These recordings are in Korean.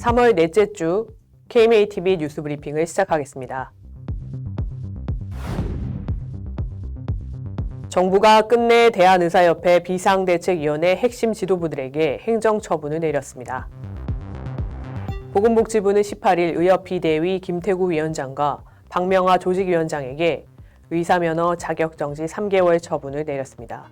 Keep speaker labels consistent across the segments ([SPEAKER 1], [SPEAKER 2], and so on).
[SPEAKER 1] 3월 넷째 주 KMATV 뉴스 브리핑을 시작하겠습니다. 정부가 끝내 대한의사협회 비상대책위원회 핵심 지도부들에게 행정처분을 내렸습니다. 보건복지부는 18일 의협비대위 김태구 위원장과 박명하 조직위원장에게 의사면허 자격정지 3개월 처분을 내렸습니다.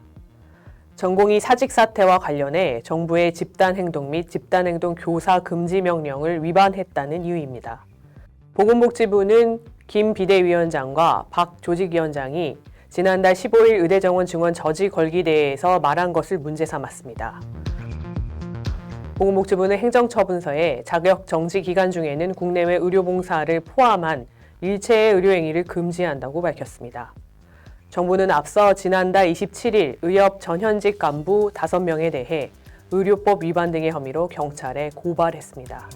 [SPEAKER 1] 전공의 사직 사태와 관련해 정부의 집단행동 및 집단행동 교사 금지 명령을 위반했다는 이유입니다. 보건복지부는 김 비대위원장과 박 조직위원장이 지난달 15일 의대정원 증원 저지 걸기 대회에서 말한 것을 문제 삼았습니다. 보건복지부는 행정처분서에 자격 정지 기간 중에는 국내외 의료봉사를 포함한 일체의 의료행위를 금지한다고 밝혔습니다. 정부는 앞서 지난달 27일 의협 전현직 간부 5명에 대해 의료법 위반 등의 혐의로 경찰에 고발했습니다.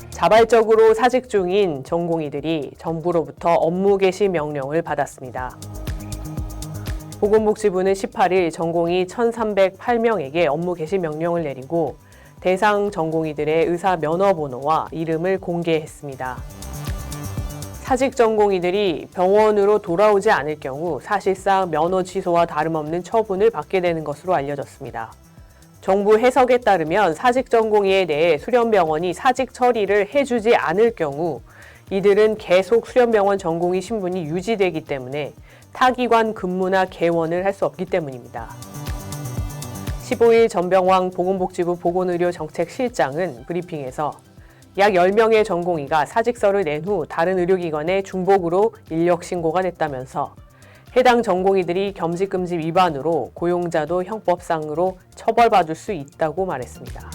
[SPEAKER 1] 자발적으로 사직 중인 전공의들이 정부로부터 업무 개시 명령을 받았습니다. 보건복지부는 18일 전공의 1,308명에게 업무 개시 명령을 내리고 대상 전공의들의 의사 면허 번호와 이름을 공개했습니다. 사직 전공의들이 병원으로 돌아오지 않을 경우 사실상 면허 취소와 다름없는 처분을 받게 되는 것으로 알려졌습니다. 정부 해석에 따르면 사직 전공의에 대해 수련병원이 사직 처리를 해주지 않을 경우 이들은 계속 수련병원 전공의 신분이 유지되기 때문에 타기관 근무나 개원을 할 수 없기 때문입니다. 15일 전병왕 보건복지부 보건의료정책실장은 브리핑에서 약 10명의 전공의가 사직서를 낸 후 다른 의료기관에 중복으로 인력 신고가 됐다면서 해당 전공의들이 겸직금지 위반으로 고용자도 형법상으로 처벌받을 수 있다고 말했습니다.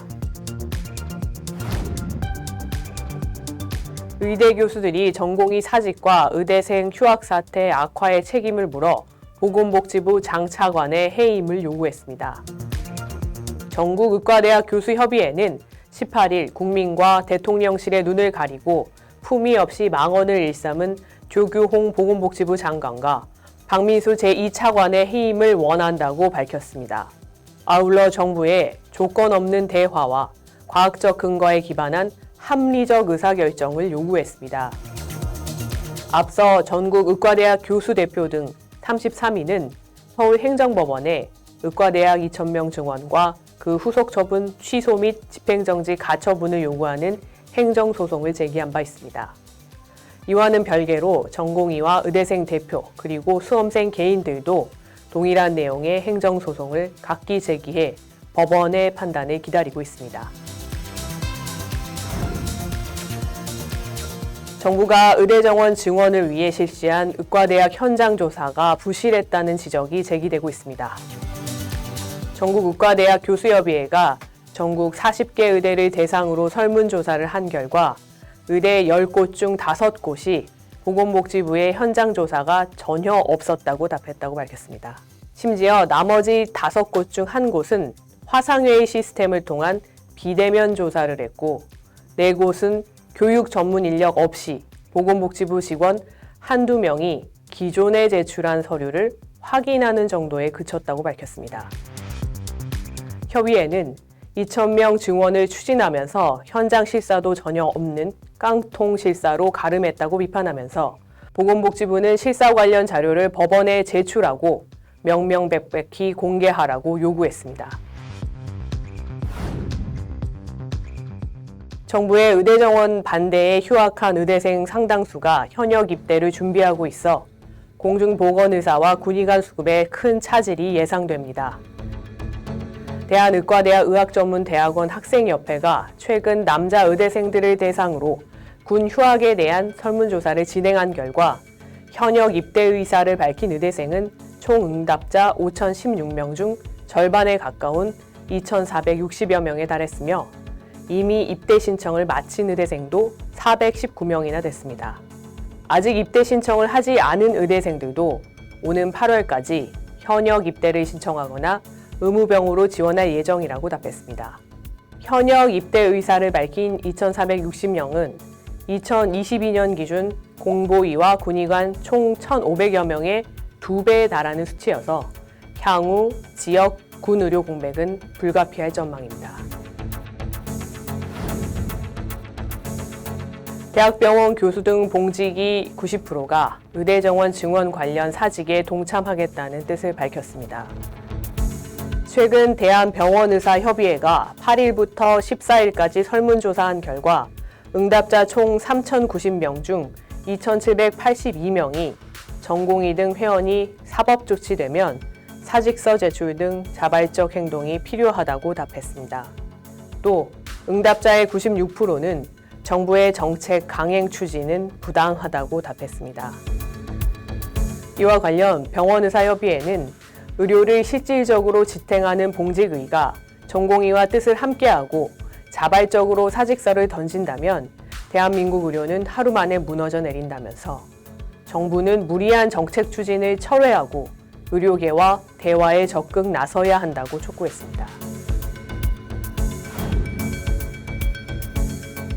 [SPEAKER 1] 의대 교수들이 전공의 사직과 의대생 휴학 사태 악화의 책임을 물어 보건복지부 장차관에 해임을 요구했습니다. 전국의과대학 교수협의회는 18일 국민과 대통령실의 눈을 가리고 품위 없이 망언을 일삼은 조규홍 보건복지부 장관과 박민수 제2차관의 해임을 원한다고 밝혔습니다. 아울러 정부의 조건 없는 대화와 과학적 근거에 기반한 합리적 의사결정을 요구했습니다. 앞서 전국의과대학 교수대표 등 33인은 서울행정법원에 의과대학 2,000명 증원과 그 후속 처분 취소 및 집행정지 가처분을 요구하는 행정소송을 제기한 바 있습니다. 이와는 별개로 전공의와 의대생 대표 그리고 수험생 개인들도 동일한 내용의 행정소송을 각기 제기해 법원의 판단을 기다리고 있습니다. 정부가 의대정원 증원을 위해 실시한 의과대학 현장조사가 부실했다는 지적이 제기되고 있습니다. 전국의과대학 교수협의회가 전국 40개 의대를 대상으로 설문조사를 한 결과 의대 10곳 중 5곳이 보건복지부의 현장조사가 전혀 없었다고 답했다고 밝혔습니다. 심지어 나머지 5곳 중 1곳은 화상회의 시스템을 통한 비대면 조사를 했고 4곳은 교육 전문 인력 없이 보건복지부 직원 한두 명이 기존에 제출한 서류를 확인하는 정도에 그쳤다고 밝혔습니다. 협의회는 2,000명 증원을 추진하면서 현장 실사도 전혀 없는 깡통 실사로 가름했다고 비판하면서 보건복지부는 실사 관련 자료를 법원에 제출하고 명명백백히 공개하라고 요구했습니다. 정부의 의대정원 반대에 휴학한 의대생 상당수가 현역 입대를 준비하고 있어 공중보건의사와 군의관 수급에 큰 차질이 예상됩니다. 대한의과대학 의학전문대학원 학생협회가 최근 남자 의대생들을 대상으로 군 휴학에 대한 설문조사를 진행한 결과 현역 입대 의사를 밝힌 의대생은 총 응답자 5,016명 중 절반에 가까운 2,460여 명에 달했으며 이미 입대 신청을 마친 의대생도 419명이나 됐습니다. 아직 입대 신청을 하지 않은 의대생들도 오는 8월까지 현역 입대를 신청하거나 의무병으로 지원할 예정이라고 답했습니다. 현역 입대 의사를 밝힌 2,460명은 2022년 기준 공보위와 군의관 총 1,500여 명의 2배에 달하는 수치여서 향후 지역 군 의료 공백은 불가피할 전망입니다. 대학병원 교수 등 봉직이 90%가 의대 정원 증원 관련 사직에 동참하겠다는 뜻을 밝혔습니다. 최근 대한병원의사협의회가 8일부터 14일까지 설문조사한 결과 응답자 총 3,090명 중 2,782명이 전공의 등 회원이 사법 조치되면 사직서 제출 등 자발적 행동이 필요하다고 답했습니다. 또 응답자의 96%는 정부의 정책 강행 추진은 부당하다고 답했습니다. 이와 관련 병원의사협의회는 의료를 실질적으로 지탱하는 봉직의가 전공의와 뜻을 함께하고 자발적으로 사직서를 던진다면 대한민국 의료는 하루 만에 무너져 내린다면서 정부는 무리한 정책 추진을 철회하고 의료계와 대화에 적극 나서야 한다고 촉구했습니다.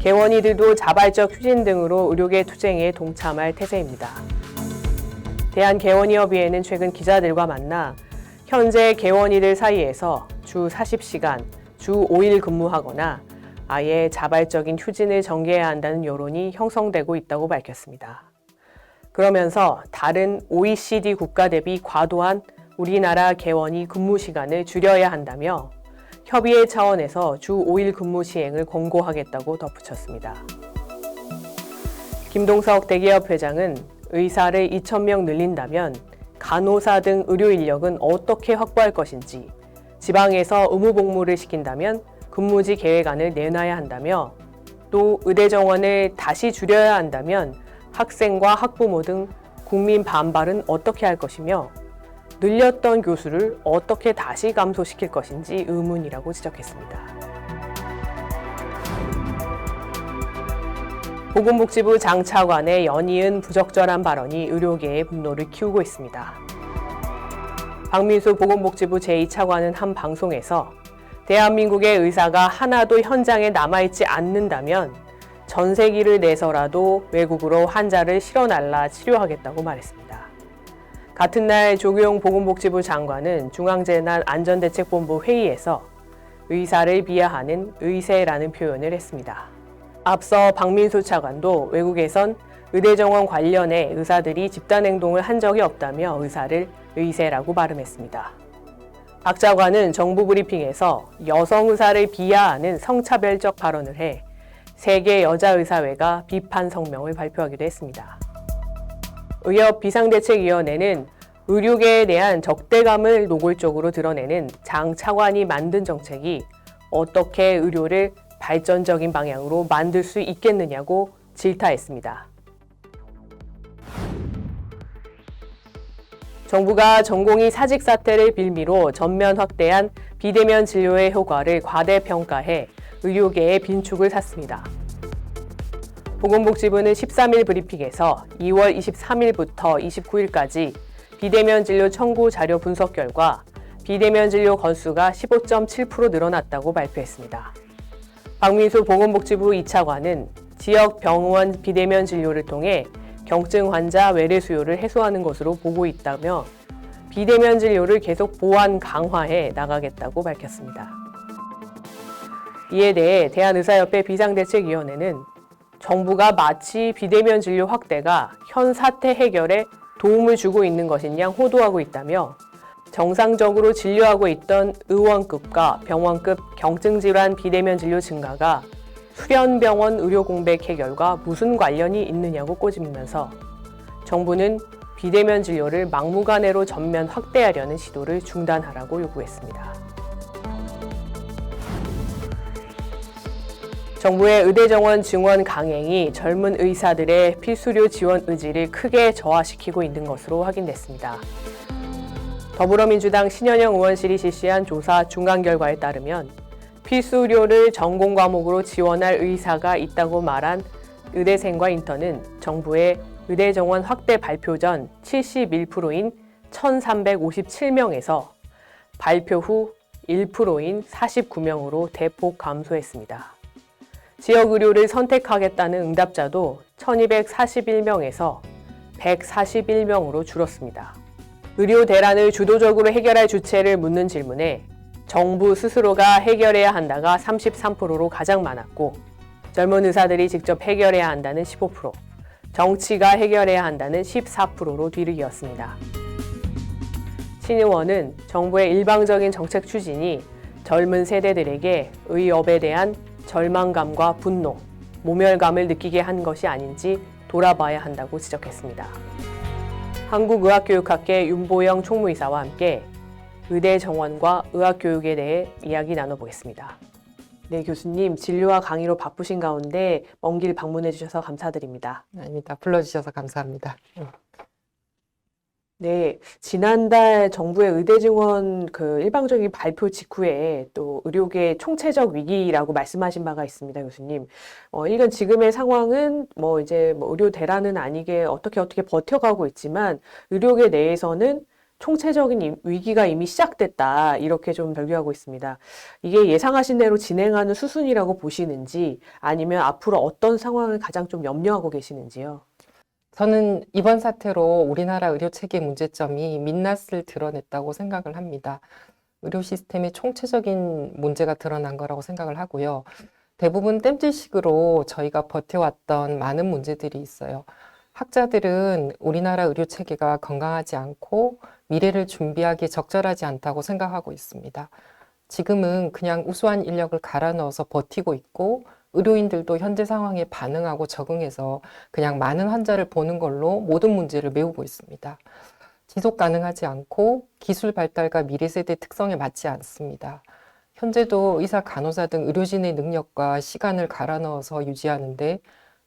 [SPEAKER 1] 개원이들도 자발적 휴진 등으로 의료계 투쟁에 동참할 태세입니다. 대한개원의협의회는 최근 기자들과 만나 현재 개원이들 사이에서 주 40시간, 주 5일 근무하거나 아예 자발적인 휴진을 전개해야 한다는 여론이 형성되고 있다고 밝혔습니다. 그러면서 다른 OECD 국가 대비 과도한 우리나라 개원이 근무 시간을 줄여야 한다며 협의회 차원에서 주 5일 근무 시행을 권고하겠다고 덧붙였습니다. 김동석 대기업 회장은 의사를 2,000명 늘린다면 간호사 등 의료 인력은 어떻게 확보할 것인지, 지방에서 의무복무를 시킨다면 근무지 계획안을 내놔야 한다며 또 의대 정원을 다시 줄여야 한다면 학생과 학부모 등 국민 반발은 어떻게 할 것이며 늘렸던 교수를 어떻게 다시 감소시킬 것인지 의문이라고 지적했습니다. 보건복지부 장차관의 연이은 부적절한 발언이 의료계의 분노를 키우고 있습니다. 박민수 보건복지부 제2차관은 한 방송에서 대한민국의 의사가 하나도 현장에 남아있지 않는다면 전세기를 내서라도 외국으로 환자를 실어날라 치료하겠다고 말했습니다. 같은 날 조규용 보건복지부 장관은 중앙재난안전대책본부 회의에서 의사를 비하하는 의세라는 표현을 했습니다. 앞서 박민수 차관도 외국에선 의대 정원 관련해 의사들이 집단행동을 한 적이 없다며 의사를 의세라고 발음했습니다. 박 차관은 정부 브리핑에서 여성 의사를 비하하는 성차별적 발언을 해 세계 여자의사회가 비판 성명을 발표하기도 했습니다. 의협 비상대책위원회는 의료계에 대한 적대감을 노골적으로 드러내는 장 차관이 만든 정책이 어떻게 의료를 발전적인 방향으로 만들 수 있겠느냐고 질타했습니다. 정부가 전공의 사직 사태를 빌미로 전면 확대한 비대면 진료의 효과를 과대평가해 의료계의 빈축을 샀습니다. 보건복지부는 13일 브리핑에서 2월 23일부터 29일까지 비대면 진료 청구 자료 분석 결과 비대면 진료 건수가 15.7% 늘어났다고 발표했습니다. 박민수 보건복지부 2차관은 지역 병원 비대면 진료를 통해 경증 환자 외래 수요를 해소하는 것으로 보고 있다며 비대면 진료를 계속 보완 강화해 나가겠다고 밝혔습니다. 이에 대해 대한의사협회 비상대책위원회는 정부가 마치 비대면 진료 확대가 현 사태 해결에 도움을 주고 있는 것인 양 호도하고 있다며 정상적으로 진료하고 있던 의원급과 병원급 경증질환 비대면 진료 증가가 수련병원 의료 공백 해결과 무슨 관련이 있느냐고 꼬집으면서 정부는 비대면 진료를 막무가내로 전면 확대하려는 시도를 중단하라고 요구했습니다. 정부의 의대 정원 증원 강행이 젊은 의사들의 필수료 지원 의지를 크게 저하시키고 있는 것으로 확인됐습니다. 더불어민주당 신현영 의원실이 실시한 조사 중간 결과에 따르면 필수료를 전공 과목으로 지원할 의사가 있다고 말한 의대생과 인턴은 정부의 의대 정원 확대 발표 전 71%인 1,357명에서 발표 후 1%인 49명으로 대폭 감소했습니다. 지역 의료를 선택하겠다는 응답자도 1,241명에서 141명으로 줄었습니다. 의료 대란을 주도적으로 해결할 주체를 묻는 질문에 정부 스스로가 해결해야 한다가 33%로 가장 많았고, 젊은 의사들이 직접 해결해야 한다는 15%, 정치가 해결해야 한다는 14%로 뒤를 이었습니다. 신 의원은 정부의 일방적인 정책 추진이 젊은 세대들에게 의업에 대한 절망감과 분노, 모멸감을 느끼게 한 것이 아닌지 돌아봐야 한다고 지적했습니다. 한국의학교육학회 윤보영 총무이사와 함께 의대 정원과 의학교육에 대해 이야기 나눠보겠습니다. 네, 교수님, 진료와 강의로 바쁘신 가운데 먼 길 방문해 주셔서 감사드립니다.
[SPEAKER 2] 아닙니다. 불러주셔서 감사합니다.
[SPEAKER 1] 네, 지난달 정부의 의대 증원 일방적인 발표 직후에 또 의료계 총체적 위기라고 말씀하신 바가 있습니다, 교수님. 일견 지금의 상황은 의료 대란은 아니게 어떻게 버텨가고 있지만 의료계 내에서는 총체적인 위기가 이미 시작됐다, 이렇게 좀 별개하고 있습니다. 이게 예상하신 대로 진행하는 수순이라고 보시는지, 아니면 앞으로 어떤 상황을 가장 좀 염려하고 계시는지요?
[SPEAKER 2] 저는 이번 사태로 우리나라 의료 체계 문제점이 민낯을 드러냈다고 생각을 합니다. 의료 시스템의 총체적인 문제가 드러난 거라고 생각을 하고요. 대부분 땜질식으로 저희가 버텨왔던 많은 문제들이 있어요. 학자들은 우리나라 의료 체계가 건강하지 않고 미래를 준비하기에 적절하지 않다고 생각하고 있습니다. 지금은 그냥 우수한 인력을 갈아 넣어서 버티고 있고, 의료인들도 현재 상황에 반응하고 적응해서 그냥 많은 환자를 보는 걸로 모든 문제를 메우고 있습니다. 지속 가능하지 않고 기술 발달과 미래 세대 특성에 맞지 않습니다. 현재도 의사, 간호사 등 의료진의 능력과 시간을 갈아 넣어서 유지하는데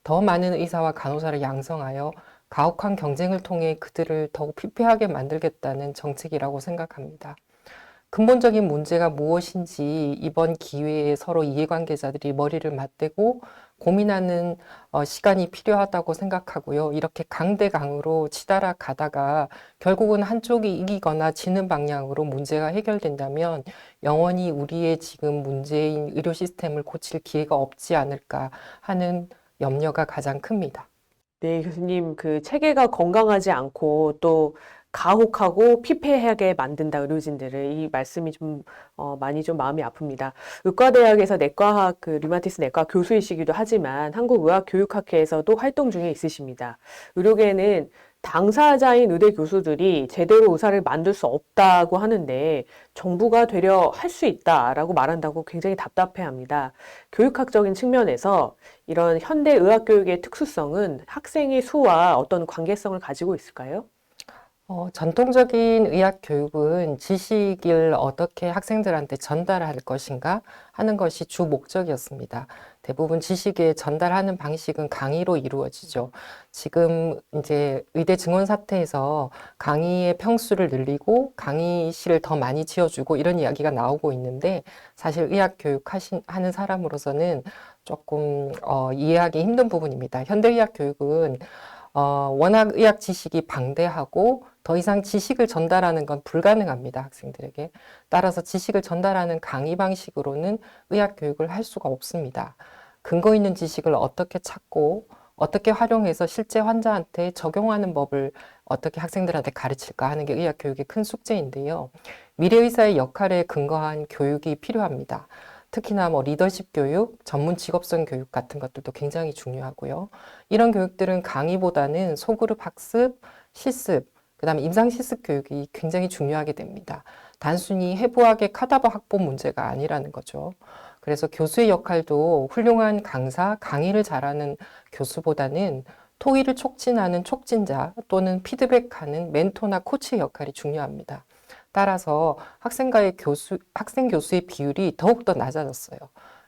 [SPEAKER 2] 더 많은 의사와 간호사를 양성하여 가혹한 경쟁을 통해 그들을 더욱 피폐하게 만들겠다는 정책이라고 생각합니다. 근본적인 문제가 무엇인지 이번 기회에 서로 이해관계자들이 머리를 맞대고 고민하는 시간이 필요하다고 생각하고요. 이렇게 강대강으로 치달아 가다가 결국은 한쪽이 이기거나 지는 방향으로 문제가 해결된다면 영원히 우리의 지금 문제인 의료 시스템을 고칠 기회가 없지 않을까 하는 염려가 가장 큽니다.
[SPEAKER 1] 네, 교수님, 체계가 건강하지 않고 또 가혹하고 피폐하게 만든다, 의료진들을. 이 말씀이 많이 마음이 아픕니다. 의과대학에서 내과학, 류마티스 내과 교수이시기도 하지만 한국의학교육학회에서도 활동 중에 있으십니다. 의료계는 당사자인 의대 교수들이 제대로 의사를 만들 수 없다고 하는데 정부가 되려 할 수 있다라고 말한다고 굉장히 답답해합니다. 교육학적인 측면에서 이런 현대 의학교육의 특수성은 학생의 수와 어떤 관계성을 가지고 있을까요?
[SPEAKER 2] 전통적인 의학 교육은 지식을 어떻게 학생들한테 전달할 것인가 하는 것이 주 목적이었습니다. 대부분 지식을 전달하는 방식은 강의로 이루어지죠. 지금 이제 의대 증원 사태에서 강의의 평수를 늘리고 강의실을 더 많이 지어주고 이런 이야기가 나오고 있는데, 사실 의학 교육 하는 사람으로서는 조금 이해하기 힘든 부분입니다. 현대 의학 교육은 워낙 의학 지식이 방대하고 더 이상 지식을 전달하는 건 불가능합니다, 학생들에게. 따라서 지식을 전달하는 강의 방식으로는 의학 교육을 할 수가 없습니다. 근거 있는 지식을 어떻게 찾고 어떻게 활용해서 실제 환자한테 적용하는 법을 어떻게 학생들한테 가르칠까 하는 게 의학 교육의 큰 숙제인데요. 미래 의사의 역할에 근거한 교육이 필요합니다. 특히나 리더십 교육, 전문 직업성 교육 같은 것들도 굉장히 중요하고요. 이런 교육들은 강의보다는 소그룹 학습, 실습, 그다음에 임상 실습 교육이 굉장히 중요하게 됩니다. 단순히 해부학의 카다버 학본 문제가 아니라는 거죠. 그래서 교수의 역할도 훌륭한 강사, 강의를 잘하는 교수보다는 토의를 촉진하는 촉진자 또는 피드백하는 멘토나 코치의 역할이 중요합니다. 따라서 학생 교수의 비율이 더욱더 낮아졌어요.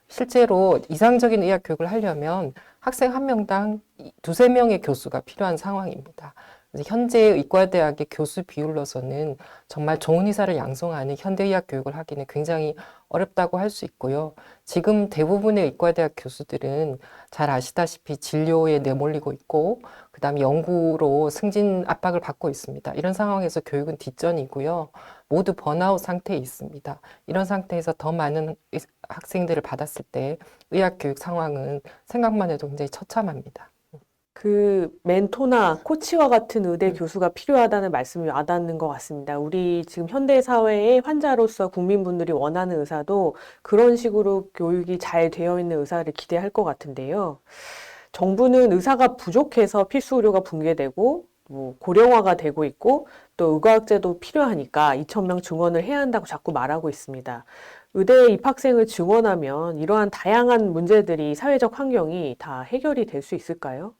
[SPEAKER 2] 실제로 이상적인 의학 교육을 하려면 학생 한 명당 두세 명의 교수가 필요한 상황입니다. 그래서 현재 의과대학의 교수 비율로서는 정말 좋은 의사를 양성하는 현대의학 교육을 하기는 굉장히 어렵다고 할 수 있고요. 지금 대부분의 의과대학 교수들은 잘 아시다시피 진료에 내몰리고 있고, 그 다음에 연구로 승진 압박을 받고 있습니다. 이런 상황에서 교육은 뒷전이고요. 모두 번아웃 상태에 있습니다. 이런 상태에서 더 많은 학생들을 받았을 때 의학 교육 상황은 생각만 해도 굉장히 처참합니다.
[SPEAKER 1] 그 멘토나 코치와 같은 의대 교수가 필요하다는 말씀이 와닿는 것 같습니다. 우리 지금 현대 사회의 환자로서 국민분들이 원하는 의사도 그런 식으로 교육이 잘 되어 있는 의사를 기대할 것 같은데요. 정부는 의사가 부족해서 필수 의료가 붕괴되고 고령화가 되고 있고 또 의과학제도 필요하니까 2,000명 증원을 해야 한다고 자꾸 말하고 있습니다. 의대 입학생을 증원하면 이러한 다양한 문제들이 사회적 환경이 다 해결이 될 수 있을까요?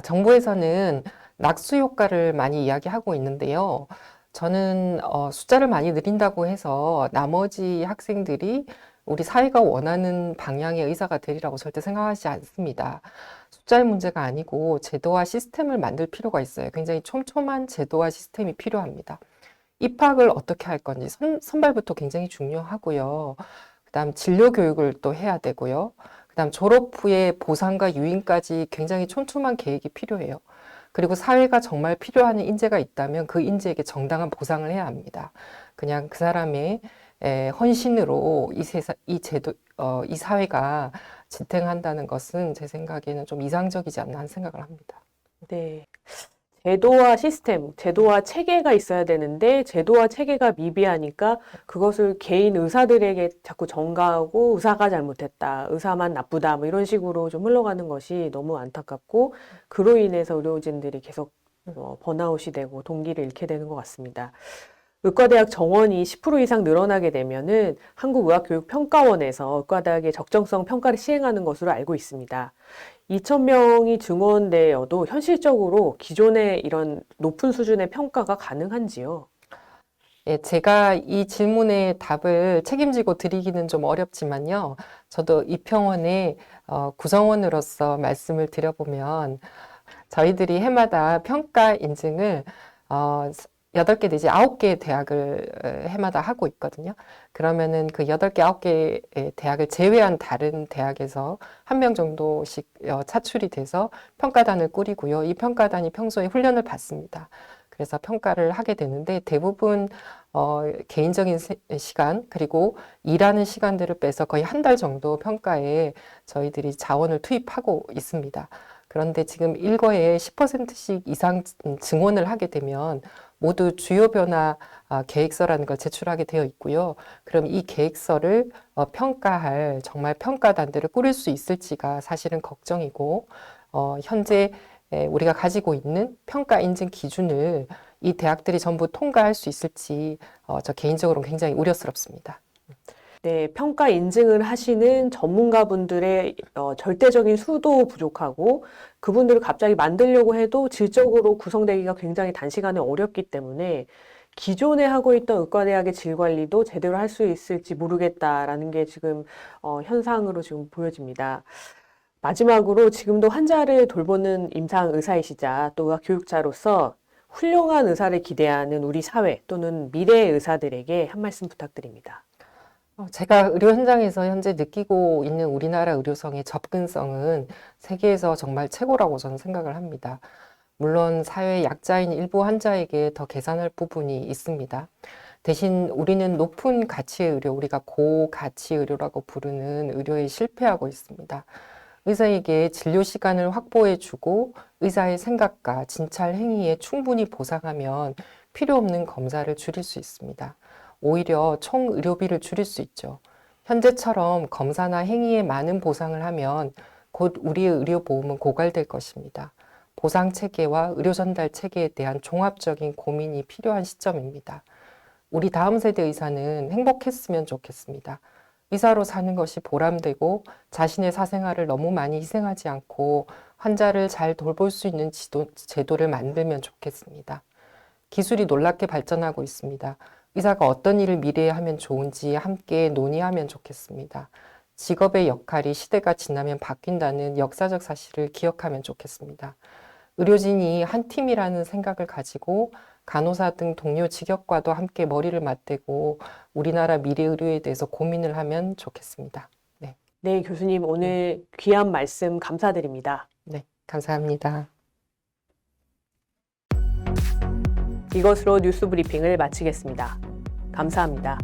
[SPEAKER 2] 정부에서는 낙수 효과를 많이 이야기하고 있는데요. 저는 숫자를 많이 늘린다고 해서 나머지 학생들이 우리 사회가 원하는 방향의 의사가 되리라고 절대 생각하지 않습니다. 숫자의 문제가 아니고 제도와 시스템을 만들 필요가 있어요. 굉장히 촘촘한 제도와 시스템이 필요합니다. 입학을 어떻게 할 건지 선발부터 굉장히 중요하고요. 그다음 진료 교육을 또 해야 되고요. 그다음 졸업 후에 보상과 유인까지 굉장히 촘촘한 계획이 필요해요. 그리고 사회가 정말 필요한 인재가 있다면 그 인재에게 정당한 보상을 해야 합니다. 그냥 그 사람의 헌신으로 이 사회가 지탱한다는 것은 제 생각에는 좀 이상적이지 않나 하는 생각을 합니다.
[SPEAKER 1] 네. 제도와 시스템, 제도와 체계가 있어야 되는데 제도와 체계가 미비하니까 그것을 개인 의사들에게 자꾸 전가하고 의사가 잘못했다, 의사만 나쁘다 뭐 이런 식으로 좀 흘러가는 것이 너무 안타깝고 그로 인해서 의료진들이 계속 번아웃이 되고 동기를 잃게 되는 것 같습니다. 의과대학 정원이 10% 이상 늘어나게 되면은 한국의학교육평가원에서 의과대학의 적정성 평가를 시행하는 것으로 알고 있습니다. 2,000명이 증원되어도 현실적으로 기존의 이런 높은 수준의 평가가 가능한지요?
[SPEAKER 2] 예, 제가 이 질문의 답을 책임지고 드리기는 좀 어렵지만요. 저도 이 평원의 구성원으로서 말씀을 드려보면 저희들이 해마다 평가 인증을 8개 내지 9개의 대학을 해마다 하고 있거든요. 그러면은 그 8개, 9개의 대학을 제외한 다른 대학에서 한 명 정도씩 차출이 돼서 평가단을 꾸리고요. 이 평가단이 평소에 훈련을 받습니다. 그래서 평가를 하게 되는데 대부분 개인적인 시간 그리고 일하는 시간들을 빼서 거의 한 달 정도 평가에 저희들이 자원을 투입하고 있습니다. 그런데 지금 일거에 10%씩 이상 증원을 하게 되면 모두 주요 변화 계획서라는 걸 제출하게 되어 있고요. 그럼 이 계획서를 평가할 정말 평가단들을 꾸릴 수 있을지가 사실은 걱정이고 현재 우리가 가지고 있는 평가 인증 기준을 이 대학들이 전부 통과할 수 있을지 저 개인적으로는 굉장히 우려스럽습니다.
[SPEAKER 1] 네, 평가 인증을 하시는 전문가분들의 절대적인 수도 부족하고 그분들을 갑자기 만들려고 해도 질적으로 구성되기가 굉장히 단시간에 어렵기 때문에 기존에 하고 있던 의과대학의 질 관리도 제대로 할 수 있을지 모르겠다라는 게 지금 현상으로 지금 보여집니다. 마지막으로 지금도 환자를 돌보는 임상 의사이시자 또 의학 교육자로서 훌륭한 의사를 기대하는 우리 사회 또는 미래의 의사들에게 한 말씀 부탁드립니다.
[SPEAKER 2] 제가 의료 현장에서 현재 느끼고 있는 우리나라 의료성의 접근성은 세계에서 정말 최고라고 저는 생각을 합니다. 물론 사회 약자인 일부 환자에게 더 개선할 부분이 있습니다. 대신 우리는 높은 가치의 의료, 우리가 고가치 의료라고 부르는 의료에 실패하고 있습니다. 의사에게 진료 시간을 확보해주고 의사의 생각과 진찰 행위에 충분히 보상하면 필요 없는 검사를 줄일 수 있습니다. 오히려 총 의료비를 줄일 수 있죠. 현재처럼 검사나 행위에 많은 보상을 하면 곧 우리의 의료보험은 고갈될 것입니다. 보상 체계와 의료 전달 체계에 대한 종합적인 고민이 필요한 시점입니다. 우리 다음 세대 의사는 행복했으면 좋겠습니다. 의사로 사는 것이 보람되고 자신의 사생활을 너무 많이 희생하지 않고 환자를 잘 돌볼 수 있는 제도를 만들면 좋겠습니다. 기술이 놀랍게 발전하고 있습니다. 의사가 어떤 일을 미래에 하면 좋은지 함께 논의하면 좋겠습니다. 직업의 역할이 시대가 지나면 바뀐다는 역사적 사실을 기억하면 좋겠습니다. 의료진이 한 팀이라는 생각을 가지고 간호사 등 동료 직역과도 함께 머리를 맞대고 우리나라 미래 의료에 대해서 고민을 하면 좋겠습니다. 네,
[SPEAKER 1] 네, 교수님 오늘 귀한 말씀 감사드립니다.
[SPEAKER 2] 네, 감사합니다.
[SPEAKER 1] 이것으로 뉴스 브리핑을 마치겠습니다. 감사합니다.